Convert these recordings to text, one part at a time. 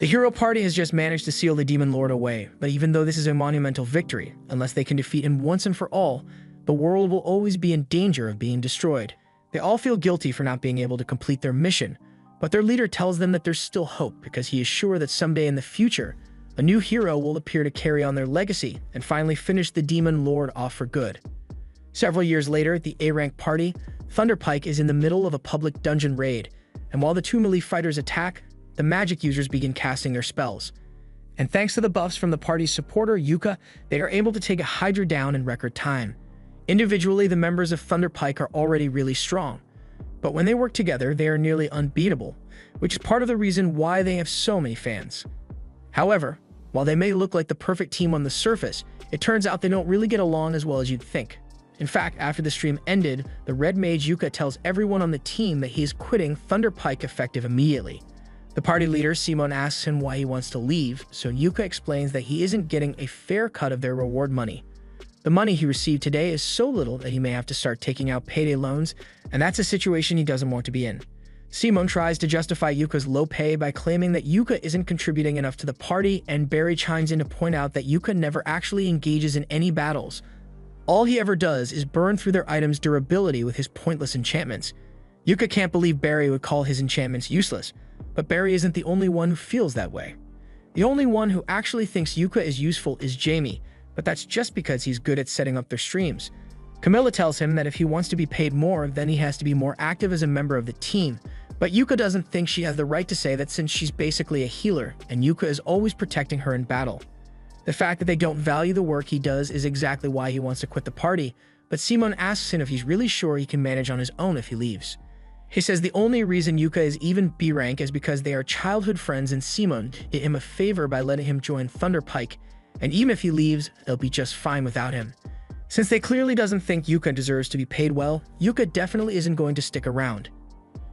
The hero party has just managed to seal the Demon Lord away, but even though this is a monumental victory, unless they can defeat him once and for all, the world will always be in danger of being destroyed. They all feel guilty for not being able to complete their mission, but their leader tells them that there's still hope because he is sure that someday in the future, a new hero will appear to carry on their legacy and finally finish the Demon Lord off for good. Several years later, at the A-Rank party, Thunderpike is in the middle of a public dungeon raid, and while the two melee fighters attack, the magic users begin casting their spells. And thanks to the buffs from the party's supporter, Yuka, they are able to take a Hydra down in record time. Individually, the members of Thunderpike are already really strong, but when they work together, they are nearly unbeatable, which is part of the reason why they have so many fans. However, while they may look like the perfect team on the surface, it turns out they don't really get along as well as you'd think. In fact, after the stream ended, the Red Mage Yuka tells everyone on the team that he is quitting Thunderpike effective immediately. The party leader, Simon, asks him why he wants to leave, so Yuka explains that he isn't getting a fair cut of their reward money. The money he received today is so little that he may have to start taking out payday loans, and that's a situation he doesn't want to be in. Simon tries to justify Yuka's low pay by claiming that Yuka isn't contributing enough to the party, and Barry chimes in to point out that Yuka never actually engages in any battles. All he ever does is burn through their items' durability with his pointless enchantments. Yuka can't believe Barry would call his enchantments useless, but Barry isn't the only one who feels that way. The only one who actually thinks Yuka is useful is Jamie, but that's just because he's good at setting up their streams. Camilla tells him that if he wants to be paid more, then he has to be more active as a member of the team, but Yuka doesn't think she has the right to say that since she's basically a healer, and Yuka is always protecting her in battle. The fact that they don't value the work he does is exactly why he wants to quit the party, but Simon asks him if he's really sure he can manage on his own if he leaves. He says the only reason Yuka is even B rank is because they are childhood friends and Simon did him a favor by letting him join Thunderpike, and even if he leaves, they'll be just fine without him. Since they clearly doesn't think Yuka deserves to be paid well, Yuka definitely isn't going to stick around.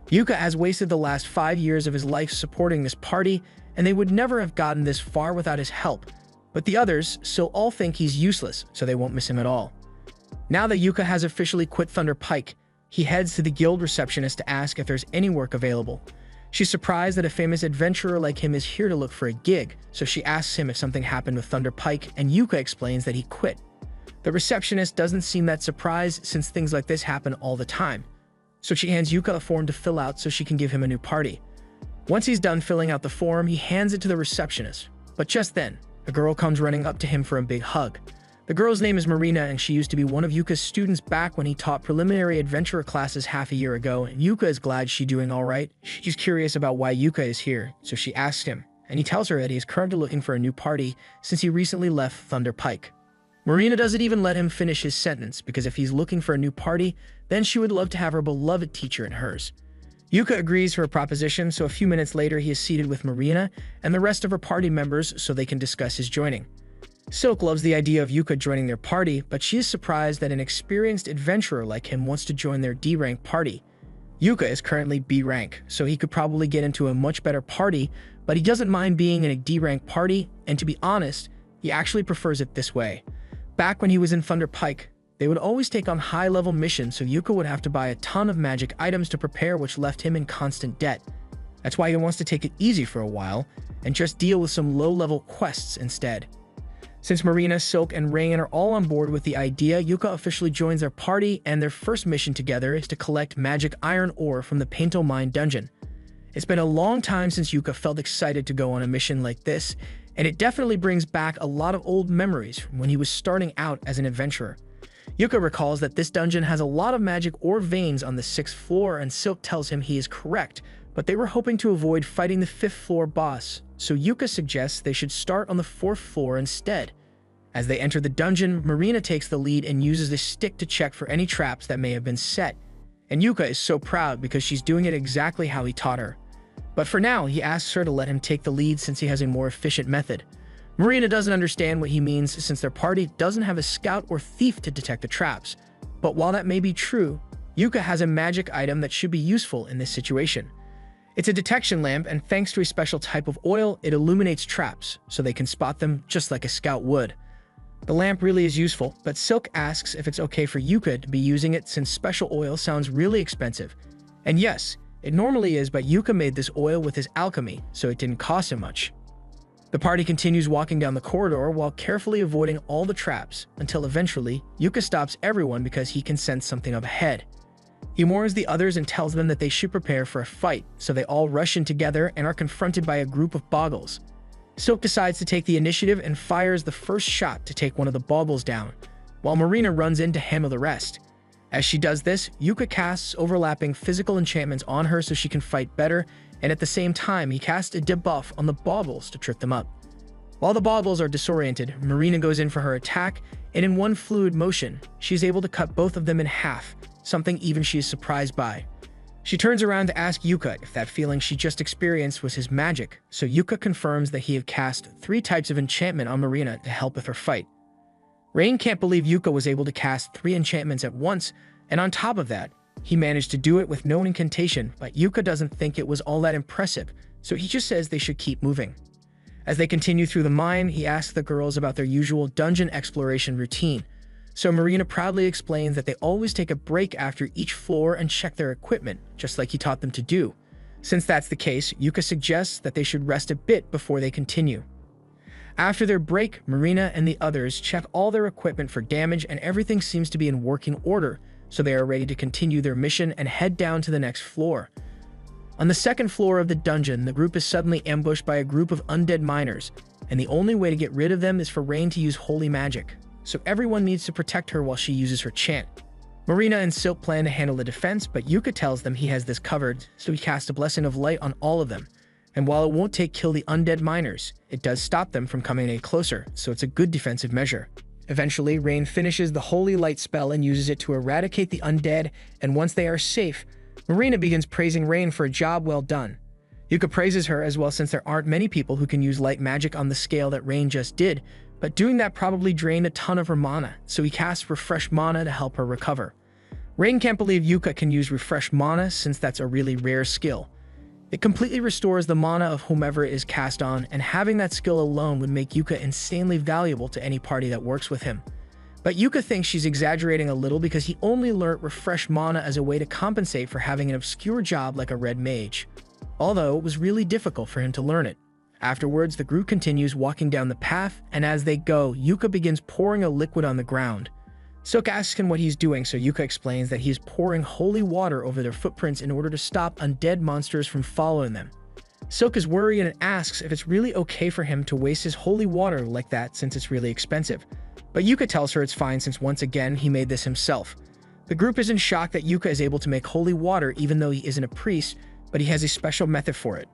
Yuka has wasted the last 5 years of his life supporting this party, and they would never have gotten this far without his help, but the others still all think he's useless, so they won't miss him at all. Now that Yuka has officially quit Thunderpike, he heads to the guild receptionist to ask if there's any work available. She's surprised that a famous adventurer like him is here to look for a gig, so she asks him if something happened with Thunderpike, and Yuka explains that he quit. The receptionist doesn't seem that surprised since things like this happen all the time, so she hands Yuka a form to fill out so she can give him a new party. Once he's done filling out the form, he hands it to the receptionist, but just then, a girl comes running up to him for a big hug. The girl's name is Marina, and she used to be one of Yuka's students back when he taught preliminary adventurer classes half a year ago, and Yuka is glad she's doing alright. She's curious about why Yuka is here, so she asks him, and he tells her that he is currently looking for a new party since he recently left Thunderpike. Marina doesn't even let him finish his sentence, because if he's looking for a new party, then she would love to have her beloved teacher in hers. Yuka agrees to her proposition, so a few minutes later he is seated with Marina and the rest of her party members so they can discuss his joining. Silk loves the idea of Yuka joining their party, but she is surprised that an experienced adventurer like him wants to join their D-rank party. Yuka is currently B rank, so he could probably get into a much better party, but he doesn't mind being in a D-rank party, and to be honest, he actually prefers it this way. Back when he was in Thunderpike, they would always take on high-level missions, so Yuka would have to buy a ton of magic items to prepare, which left him in constant debt. That's why he wants to take it easy for a while, and just deal with some low-level quests instead. Since Marina, Silk, and Rain are all on board with the idea, Yuka officially joins their party, and their first mission together is to collect magic iron ore from the Painto Mine dungeon. It's been a long time since Yuka felt excited to go on a mission like this, and it definitely brings back a lot of old memories from when he was starting out as an adventurer. Yuka recalls that this dungeon has a lot of magic ore veins on the 6th floor, and Silk tells him he is correct, but they were hoping to avoid fighting the 5th floor boss, so Yuka suggests they should start on the 4th floor instead. As they enter the dungeon, Marina takes the lead and uses the stick to check for any traps that may have been set, and Yuka is so proud because she's doing it exactly how he taught her. But for now, he asks her to let him take the lead since he has a more efficient method. Marina doesn't understand what he means since their party doesn't have a scout or thief to detect the traps, but while that may be true, Yuka has a magic item that should be useful in this situation. It's a detection lamp, and thanks to a special type of oil, it illuminates traps, so they can spot them just like a scout would. The lamp really is useful, but Silk asks if it's okay for Yuka to be using it since special oil sounds really expensive. And yes, it normally is, but Yuka made this oil with his alchemy, so it didn't cost him much. The party continues walking down the corridor while carefully avoiding all the traps, until eventually, Yuka stops everyone because he can sense something up ahead. He warns the others and tells them that they should prepare for a fight, so they all rush in together and are confronted by a group of Boggles. Silk decides to take the initiative and fires the first shot to take one of the Boggles down, while Marina runs in to handle the rest. As she does this, Yuka casts overlapping physical enchantments on her so she can fight better, and at the same time, he casts a debuff on the Boggles to trip them up. While the Boggles are disoriented, Marina goes in for her attack, and in one fluid motion, she is able to cut both of them in half, something even she is surprised by. She turns around to ask Yuka if that feeling she just experienced was his magic, so Yuka confirms that he had cast 3 types of enchantment on Marina to help with her fight. Rain can't believe Yuka was able to cast 3 enchantments at once, and on top of that, he managed to do it with no incantation, but Yuka doesn't think it was all that impressive, so he just says they should keep moving. As they continue through the mine, he asks the girls about their usual dungeon exploration routine, so Marina proudly explains that they always take a break after each floor and check their equipment, just like he taught them to do. Since that's the case, Yuka suggests that they should rest a bit before they continue. After their break, Marina and the others check all their equipment for damage and everything seems to be in working order, so they are ready to continue their mission and head down to the next floor. On the second floor of the dungeon, the group is suddenly ambushed by a group of undead miners, and the only way to get rid of them is for Rain to use holy magic, so everyone needs to protect her while she uses her chant. Marina and Silk plan to handle the defense, but Yuka tells them he has this covered, so he casts a blessing of light on all of them. And while it won't kill the undead miners, it does stop them from coming any closer, so it's a good defensive measure. Eventually, Rain finishes the holy light spell and uses it to eradicate the undead, and once they are safe, Marina begins praising Rain for a job well done. Yuka praises her as well since there aren't many people who can use light magic on the scale that Rain just did, but doing that probably drained a ton of her mana, so he casts Refresh Mana to help her recover. Rain can't believe Yuka can use Refresh Mana since that's a really rare skill. It completely restores the mana of whomever it is cast on, and having that skill alone would make Yuka insanely valuable to any party that works with him. But Yuka thinks she's exaggerating a little because he only learnt Refresh Mana as a way to compensate for having an obscure job like a red mage, although it was really difficult for him to learn it. Afterwards, the group continues walking down the path, and as they go, Yuka begins pouring a liquid on the ground. Silk asks him what he's doing, so Yuka explains that he's pouring holy water over their footprints in order to stop undead monsters from following them. Silk is worried and asks if it's really okay for him to waste his holy water like that since it's really expensive. But Yuka tells her it's fine since once again he made this himself. The group is in shock that Yuka is able to make holy water even though he isn't a priest, but he has a special method for it.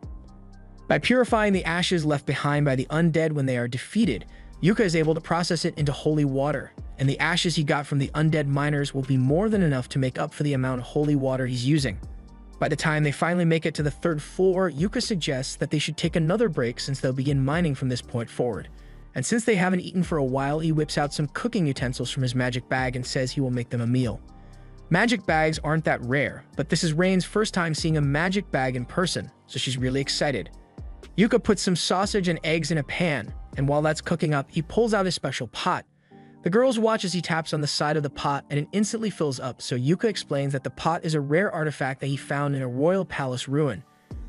By purifying the ashes left behind by the undead when they are defeated, Yuka is able to process it into holy water, and the ashes he got from the undead miners will be more than enough to make up for the amount of holy water he's using. By the time they finally make it to the 3rd floor, Yuka suggests that they should take another break since they'll begin mining from this point forward. And since they haven't eaten for a while, he whips out some cooking utensils from his magic bag and says he will make them a meal. Magic bags aren't that rare, but this is Rain's first time seeing a magic bag in person, so she's really excited. Yuka puts some sausage and eggs in a pan, and while that's cooking up, he pulls out a special pot. The girls watch as he taps on the side of the pot and it instantly fills up, so Yuka explains that the pot is a rare artifact that he found in a royal palace ruin.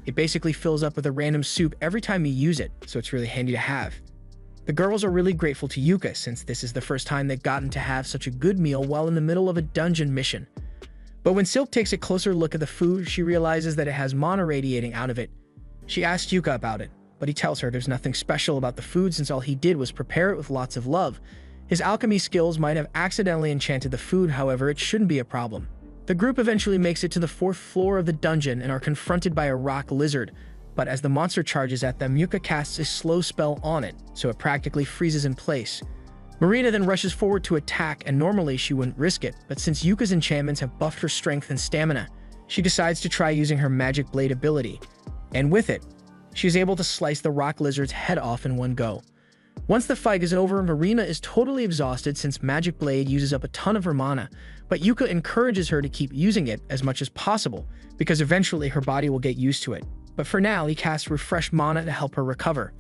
It basically fills up with a random soup every time you use it, so it's really handy to have. The girls are really grateful to Yuka since this is the first time they've gotten to have such a good meal while in the middle of a dungeon mission. But when Silk takes a closer look at the food, she realizes that it has mana radiating out of it. She asks Yuka about it, but he tells her there's nothing special about the food since all he did was prepare it with lots of love. His alchemy skills might have accidentally enchanted the food, however, it shouldn't be a problem. The group eventually makes it to the 4th floor of the dungeon and are confronted by a rock lizard, but as the monster charges at them, Yuka casts a slow spell on it, so it practically freezes in place. Marina then rushes forward to attack, and normally she wouldn't risk it, but since Yuka's enchantments have buffed her strength and stamina, she decides to try using her magic blade ability. And with it, she is able to slice the rock lizard's head off in one go. Once the fight is over, Marina is totally exhausted since Magic Blade uses up a ton of her mana, but Yuka encourages her to keep using it as much as possible, because eventually her body will get used to it. But for now, he casts Refresh Mana to help her recover.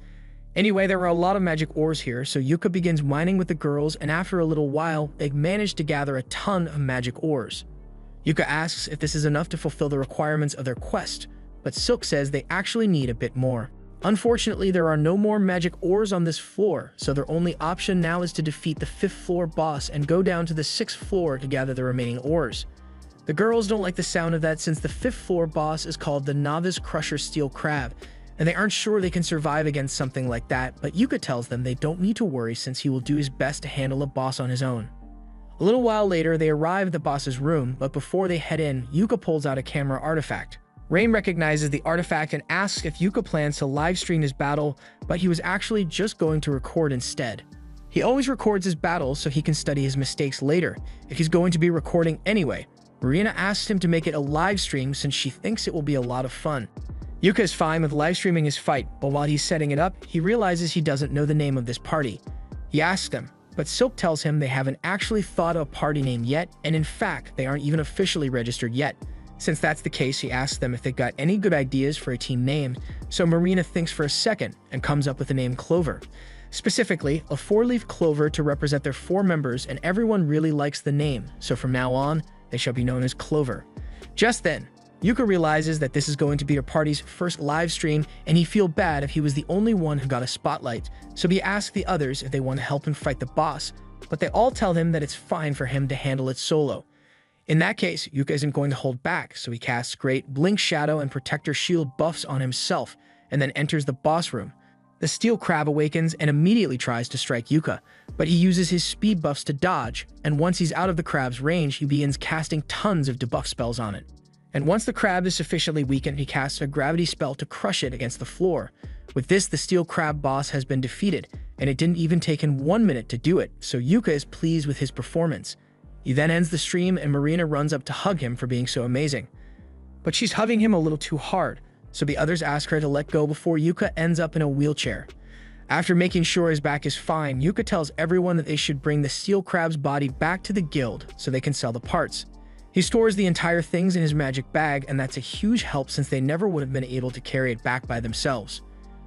Anyway, there are a lot of magic ores here, so Yuka begins mining with the girls, and after a little while, they manage to gather a ton of magic ores. Yuka asks if this is enough to fulfill the requirements of their quest, but Silk says they actually need a bit more. Unfortunately, there are no more magic ores on this floor, so their only option now is to defeat the 5th floor boss and go down to the 6th floor to gather the remaining ores. The girls don't like the sound of that since the 5th floor boss is called the Novice Crusher Steel Crab, and they aren't sure they can survive against something like that, but Yuka tells them they don't need to worry since he will do his best to handle a boss on his own. A little while later, they arrive at the boss's room, but before they head in, Yuka pulls out a camera artifact. Rain recognizes the artifact and asks if Yuka plans to livestream his battle, but he was actually just going to record instead. He always records his battles so he can study his mistakes later, if he's going to be recording anyway. Marina asks him to make it a live stream since she thinks it will be a lot of fun. Yuka is fine with live streaming his fight, but while he's setting it up, he realizes he doesn't know the name of this party. He asks them, but Silk tells him they haven't actually thought of a party name yet, and in fact, they aren't even officially registered yet. Since that's the case, he asks them if they've got any good ideas for a team name, so Marina thinks for a second and comes up with the name Clover. Specifically, a 4-leaf clover to represent their 4 members, and everyone really likes the name, so from now on, they shall be known as Clover. Just then, Yuka realizes that this is going to be her party's first live stream, and he feels bad if he was the only one who got a spotlight, so he asks the others if they want to help him fight the boss, but they all tell him that it's fine for him to handle it solo. In that case, Yuka isn't going to hold back, so he casts great Blink Shadow and Protector Shield buffs on himself, and then enters the boss room. The Steel Crab awakens and immediately tries to strike Yuka, but he uses his speed buffs to dodge, and once he's out of the crab's range, he begins casting tons of debuff spells on it. And once the crab is sufficiently weakened, he casts a gravity spell to crush it against the floor. With this, the Steel Crab boss has been defeated, and it didn't even take him 1 minute to do it, so Yuka is pleased with his performance. He then ends the stream and Marina runs up to hug him for being so amazing. But she's hugging him a little too hard, so the others ask her to let go before Yuka ends up in a wheelchair. After making sure his back is fine, Yuka tells everyone that they should bring the Steel Crab's body back to the guild so they can sell the parts. He stores the entire things in his magic bag, and that's a huge help since they never would have been able to carry it back by themselves.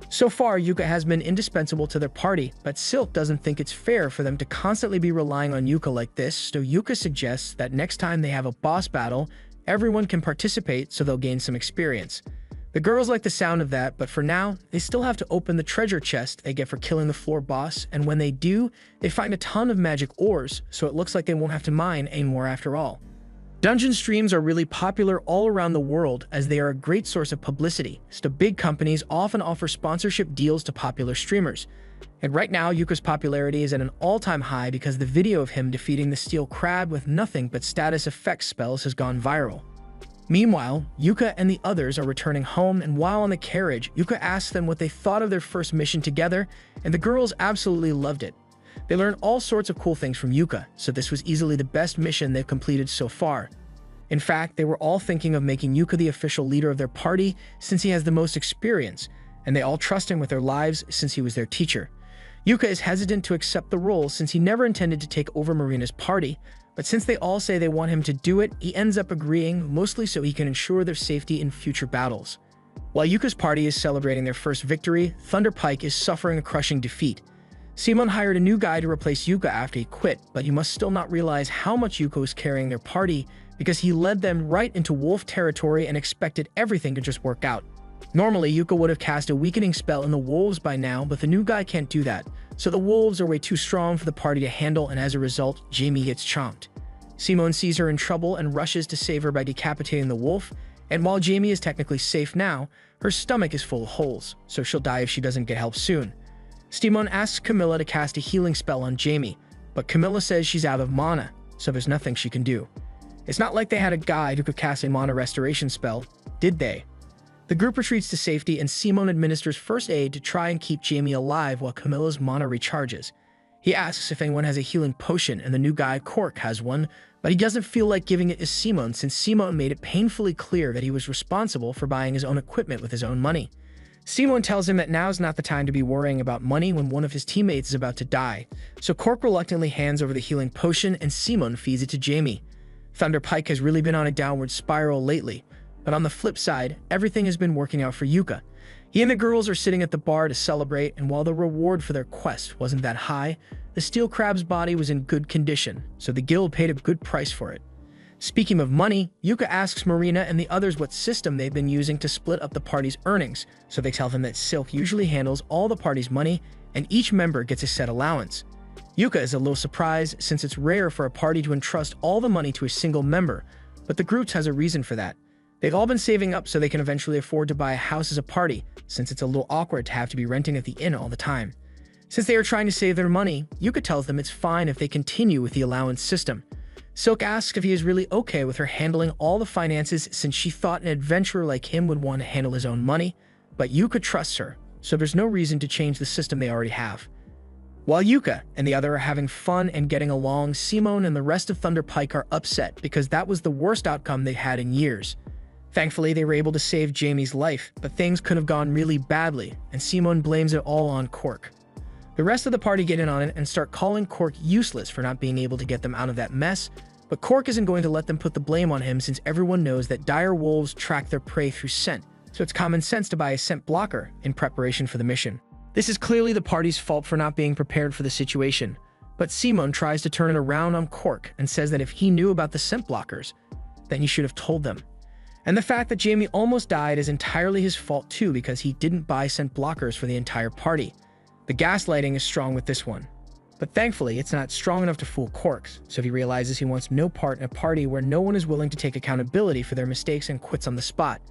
So far, Yuka has been indispensable to their party, but Silk doesn't think it's fair for them to constantly be relying on Yuka like this, so Yuka suggests that next time they have a boss battle, everyone can participate so they'll gain some experience. The girls like the sound of that, but for now, they still have to open the treasure chest they get for killing the floor boss, and when they do, they find a ton of magic ores, so it looks like they won't have to mine anymore after all. Dungeon streams are really popular all around the world as they are a great source of publicity, so big companies often offer sponsorship deals to popular streamers. And right now, Yuka's popularity is at an all-time high because the video of him defeating the Steel Crab with nothing but status effects spells has gone viral. Meanwhile, Yuka and the others are returning home, and while on the carriage, Yuka asks them what they thought of their first mission together, and the girls absolutely loved it. They learned all sorts of cool things from Yuka, so this was easily the best mission they've completed so far. In fact, they were all thinking of making Yuka the official leader of their party since he has the most experience, and they all trust him with their lives since he was their teacher. Yuka is hesitant to accept the role since he never intended to take over Marina's party, but since they all say they want him to do it, he ends up agreeing, mostly so he can ensure their safety in future battles. While Yuka's party is celebrating their first victory, Thunder Pike is suffering a crushing defeat. Simon hired a new guy to replace Yuka after he quit, but he must still not realize how much Yuka was carrying their party because he led them right into wolf territory and expected everything to just work out. Normally, Yuka would have cast a weakening spell in the wolves by now, but the new guy can't do that, so the wolves are way too strong for the party to handle, and as a result, Jamie gets chomped. Simon sees her in trouble and rushes to save her by decapitating the wolf, and while Jamie is technically safe now, her stomach is full of holes, so she'll die if she doesn't get help soon. Simon asks Camilla to cast a healing spell on Jamie, but Camilla says she's out of mana, so there's nothing she can do. It's not like they had a guide who could cast a mana restoration spell, did they? The group retreats to safety and Simon administers first aid to try and keep Jamie alive while Camilla's mana recharges. He asks if anyone has a healing potion and the new guy, Cork, has one, but he doesn't feel like giving it to Simon since Simon made it painfully clear that he was responsible for buying his own equipment with his own money. Simon tells him that now's not the time to be worrying about money when one of his teammates is about to die, so Cork reluctantly hands over the healing potion and Simon feeds it to Jamie. Thunder Pike has really been on a downward spiral lately, but on the flip side, everything has been working out for Yuka. He and the girls are sitting at the bar to celebrate, and while the reward for their quest wasn't that high, the Steel Crab's body was in good condition, so the guild paid a good price for it. Speaking of money, Yuka asks Marina and the others what system they've been using to split up the party's earnings, so they tell him that Silk usually handles all the party's money and each member gets a set allowance. Yuka is a little surprised since it's rare for a party to entrust all the money to a single member, but the group has a reason for that. They've all been saving up so they can eventually afford to buy a house as a party, since it's a little awkward to have to be renting at the inn all the time. Since they are trying to save their money, Yuka tells them it's fine if they continue with the allowance system. Silk asks if he is really okay with her handling all the finances since she thought an adventurer like him would want to handle his own money, but Yuka trusts her, so there's no reason to change the system they already have. While Yuka and the other are having fun and getting along, Simone and the rest of Thunder Pike are upset because that was the worst outcome they had in years. Thankfully, they were able to save Jamie's life, but things could have gone really badly, and Simone blames it all on Cork. The rest of the party get in on it and start calling Cork useless for not being able to get them out of that mess, but Cork isn't going to let them put the blame on him since everyone knows that dire wolves track their prey through scent, so it's common sense to buy a scent blocker in preparation for the mission. This is clearly the party's fault for not being prepared for the situation, but Simone tries to turn it around on Cork and says that if he knew about the scent blockers, then he should have told them. And the fact that Jamie almost died is entirely his fault too because he didn't buy scent blockers for the entire party. The gaslighting is strong with this one. But thankfully, it's not strong enough to fool Corks, so he realizes he wants no part in a party where no one is willing to take accountability for their mistakes and quits on the spot.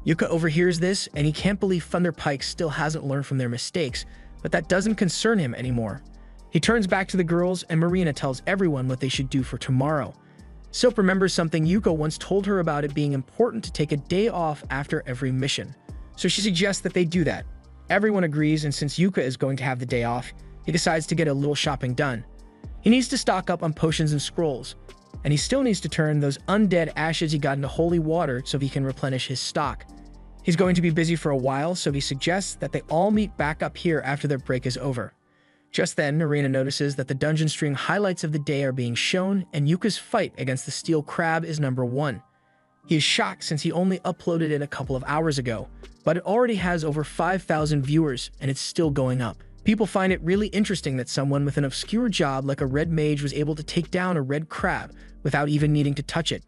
Yuka overhears this, and he can't believe Thunder Pike still hasn't learned from their mistakes, but that doesn't concern him anymore. He turns back to the girls, and Marina tells everyone what they should do for tomorrow. Silk remembers something Yuka once told her about it being important to take a day off after every mission, so she suggests that they do that. Everyone agrees, and since Yuka is going to have the day off, he decides to get a little shopping done. He needs to stock up on potions and scrolls, and he still needs to turn those undead ashes he got into holy water so he can replenish his stock. He's going to be busy for a while, so he suggests that they all meet back up here after their break is over. Just then, Marina notices that the dungeon stream highlights of the day are being shown, and Yuka's fight against the steel crab is number 1. He is shocked since he only uploaded it a couple of hours ago, but it already has over 5,000 viewers, and it's still going up. People find it really interesting that someone with an obscure job like a red mage was able to take down a red crab without even needing to touch it.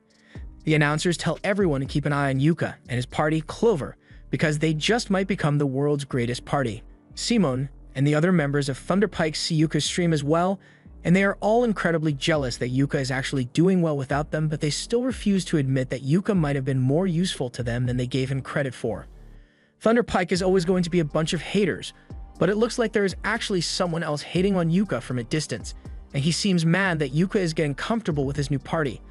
The announcers tell everyone to keep an eye on Yuka and his party, Clover, because they just might become the world's greatest party. Simone and the other members of Thunder Pike see Yuka's stream as well, and they are all incredibly jealous that Yuka is actually doing well without them, but they still refuse to admit that Yuka might have been more useful to them than they gave him credit for. Thunder Pike is always going to be a bunch of haters, but it looks like there is actually someone else hating on Yuka from a distance, and he seems mad that Yuka is getting comfortable with his new party.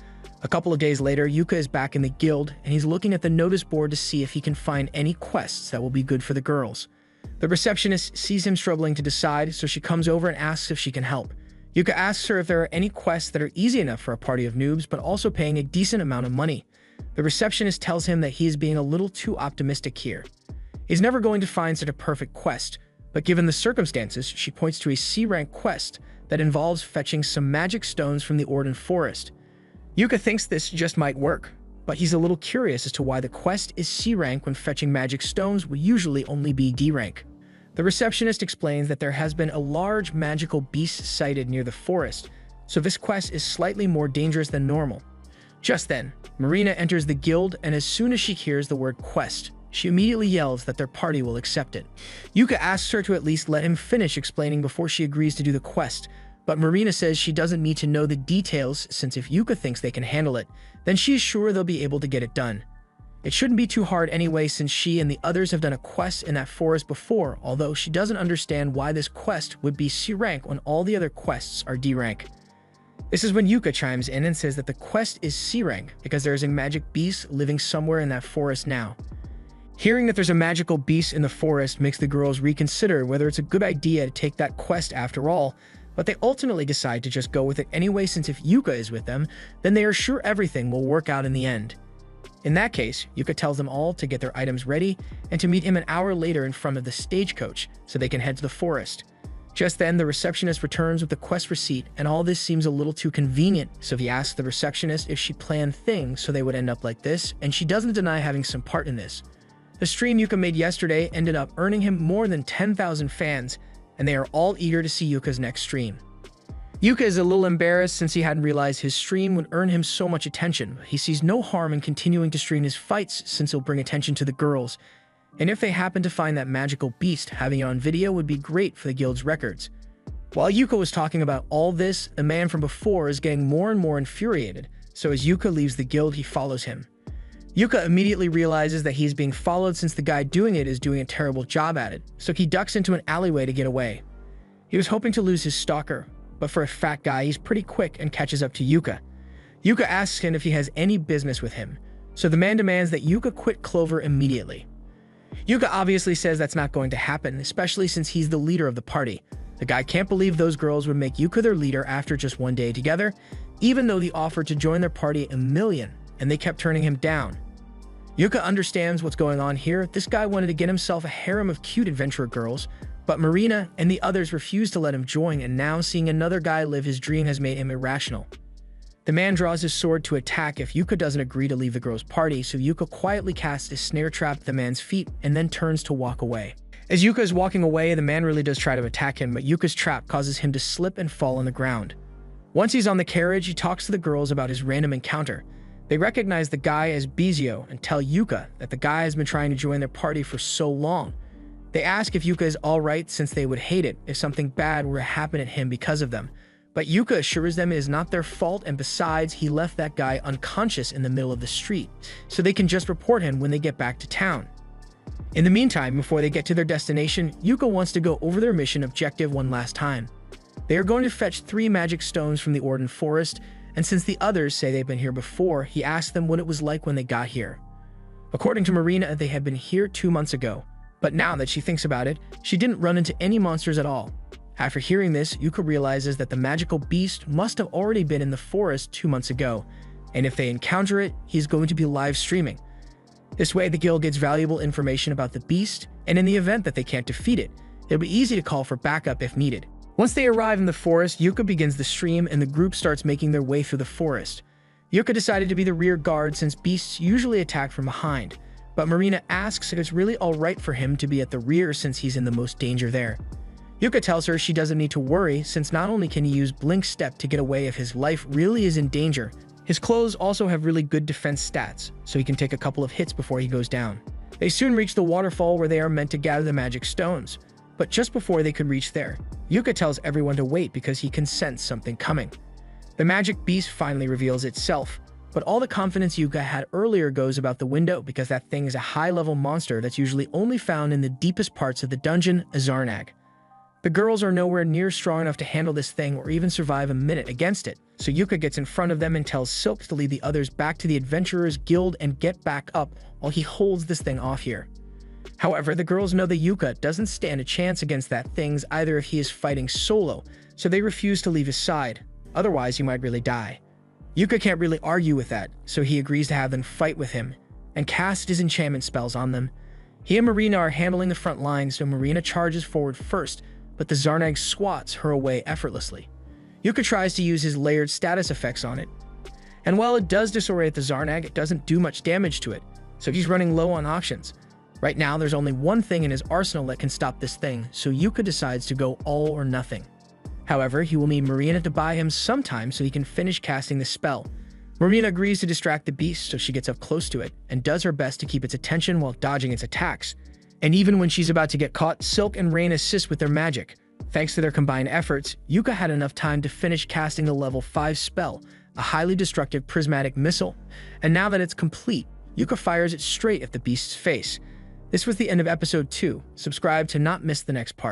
A couple of days later, Yuka is back in the guild, and he's looking at the notice board to see if he can find any quests that will be good for the girls. The receptionist sees him struggling to decide, so she comes over and asks if she can help. Yuka asks her if there are any quests that are easy enough for a party of noobs, but also paying a decent amount of money. The receptionist tells him that he is being a little too optimistic here. He's never going to find such a perfect quest, but given the circumstances, she points to a C-rank quest that involves fetching some magic stones from the Orden Forest. Yuka thinks this just might work, but he's a little curious as to why the quest is C-rank when fetching magic stones would usually only be D-rank. The receptionist explains that there has been a large magical beast sighted near the forest, so this quest is slightly more dangerous than normal. Just then, Marina enters the guild, and as soon as she hears the word quest, she immediately yells that their party will accept it. Yuka asks her to at least let him finish explaining before she agrees to do the quest, but Marina says she doesn't need to know the details since if Yuka thinks they can handle it, then she is sure they'll be able to get it done. It shouldn't be too hard anyway since she and the others have done a quest in that forest before, although she doesn't understand why this quest would be C-rank when all the other quests are D-rank. This is when Yuka chimes in and says that the quest is C-rank because there is a magic beast living somewhere in that forest now. Hearing that there's a magical beast in the forest makes the girls reconsider whether it's a good idea to take that quest after all, but they ultimately decide to just go with it anyway since if Yuka is with them, then they are sure everything will work out in the end. In that case, Yuka tells them all to get their items ready and to meet him an hour later in front of the stagecoach so they can head to the forest. Just then, the receptionist returns with the quest receipt, and all this seems a little too convenient, so he asks the receptionist if she planned things so they would end up like this, and she doesn't deny having some part in this. The stream Yuka made yesterday ended up earning him more than 10,000 fans, and they are all eager to see Yuka's next stream. Yuka is a little embarrassed since he hadn't realized his stream would earn him so much attention. He sees no harm in continuing to stream his fights since it'll bring attention to the girls. And if they happen to find that magical beast, having it on video would be great for the guild's records. While Yuka was talking about all this, a man from before is getting more and more infuriated, so as Yuka leaves the guild, he follows him. Yuka immediately realizes that he's being followed since the guy doing it is doing a terrible job at it, so he ducks into an alleyway to get away. He was hoping to lose his stalker, but for a fat guy, he's pretty quick and catches up to Yuka. Yuka asks him if he has any business with him, so the man demands that Yuka quit Clover immediately. Yuka obviously says that's not going to happen, especially since he's the leader of the party. The guy can't believe those girls would make Yuka their leader after just one day together, even though they offered to join their party $1 million, and they kept turning him down. Yuka understands what's going on here. This guy wanted to get himself a harem of cute adventurer girls, but Marina and the others refused to let him join, and now seeing another guy live his dream has made him irrational. The man draws his sword to attack if Yuka doesn't agree to leave the girls' party, so Yuka quietly casts a snare trap at the man's feet and then turns to walk away. As Yuka is walking away, the man really does try to attack him, but Yuka's trap causes him to slip and fall on the ground. Once he's on the carriage, he talks to the girls about his random encounter. They recognize the guy as Bizio and tell Yuka that the guy has been trying to join their party for so long. They ask if Yuka is alright since they would hate it if something bad were to happen to him because of them. But Yuka assures them it is not their fault, and besides, he left that guy unconscious in the middle of the street, so they can just report him when they get back to town. In the meantime, before they get to their destination, Yuka wants to go over their mission objective one last time. They are going to fetch 3 magic stones from the Orden Forest, and since the others say they've been here before, he asks them what it was like when they got here. According to Marina, they had been here 2 months ago, but now that she thinks about it, she didn't run into any monsters at all. After hearing this, Yuka realizes that the magical beast must have already been in the forest 2 months ago, and if they encounter it, he's going to be live streaming. This way, the guild gets valuable information about the beast, and in the event that they can't defeat it, it'll be easy to call for backup if needed. Once they arrive in the forest, Yuka begins the stream and the group starts making their way through the forest. Yuka decided to be the rear guard since beasts usually attack from behind, but Marina asks if it's really alright for him to be at the rear since he's in the most danger there. Yuka tells her she doesn't need to worry since not only can he use Blink Step to get away if his life really is in danger, his clothes also have really good defense stats, so he can take a couple of hits before he goes down. They soon reach the waterfall where they are meant to gather the magic stones, but just before they could reach there, Yuka tells everyone to wait because he can sense something coming. The magic beast finally reveals itself, but all the confidence Yuka had earlier goes about the window because that thing is a high-level monster that's usually only found in the deepest parts of the dungeon, Azarnag. The girls are nowhere near strong enough to handle this thing or even survive a minute against it, so Yuka gets in front of them and tells Silk to lead the others back to the Adventurers Guild and get back up while he holds this thing off here. However, the girls know that Yuka doesn't stand a chance against that thing either if he is fighting solo, so they refuse to leave his side, otherwise he might really die. Yuka can't really argue with that, so he agrees to have them fight with him, and cast his enchantment spells on them. He and Marina are handling the front line, so Marina charges forward first, but the Zarnag swats her away effortlessly. Yuka tries to use his layered status effects on it, and while it does disorient the Zarnag, it doesn't do much damage to it, so he's running low on options. Right now, there's only one thing in his arsenal that can stop this thing, so Yuka decides to go all or nothing. However, he will need Marina to buy him some time so he can finish casting the spell. Marina agrees to distract the beast so she gets up close to it, and does her best to keep its attention while dodging its attacks. And even when she's about to get caught, Silk and Rain assist with their magic. Thanks to their combined efforts, Yuka had enough time to finish casting the level 5 spell, a highly destructive prismatic missile, and now that it's complete, Yuka fires it straight at the beast's face. This was the end of episode 2. Subscribe to not miss the next part.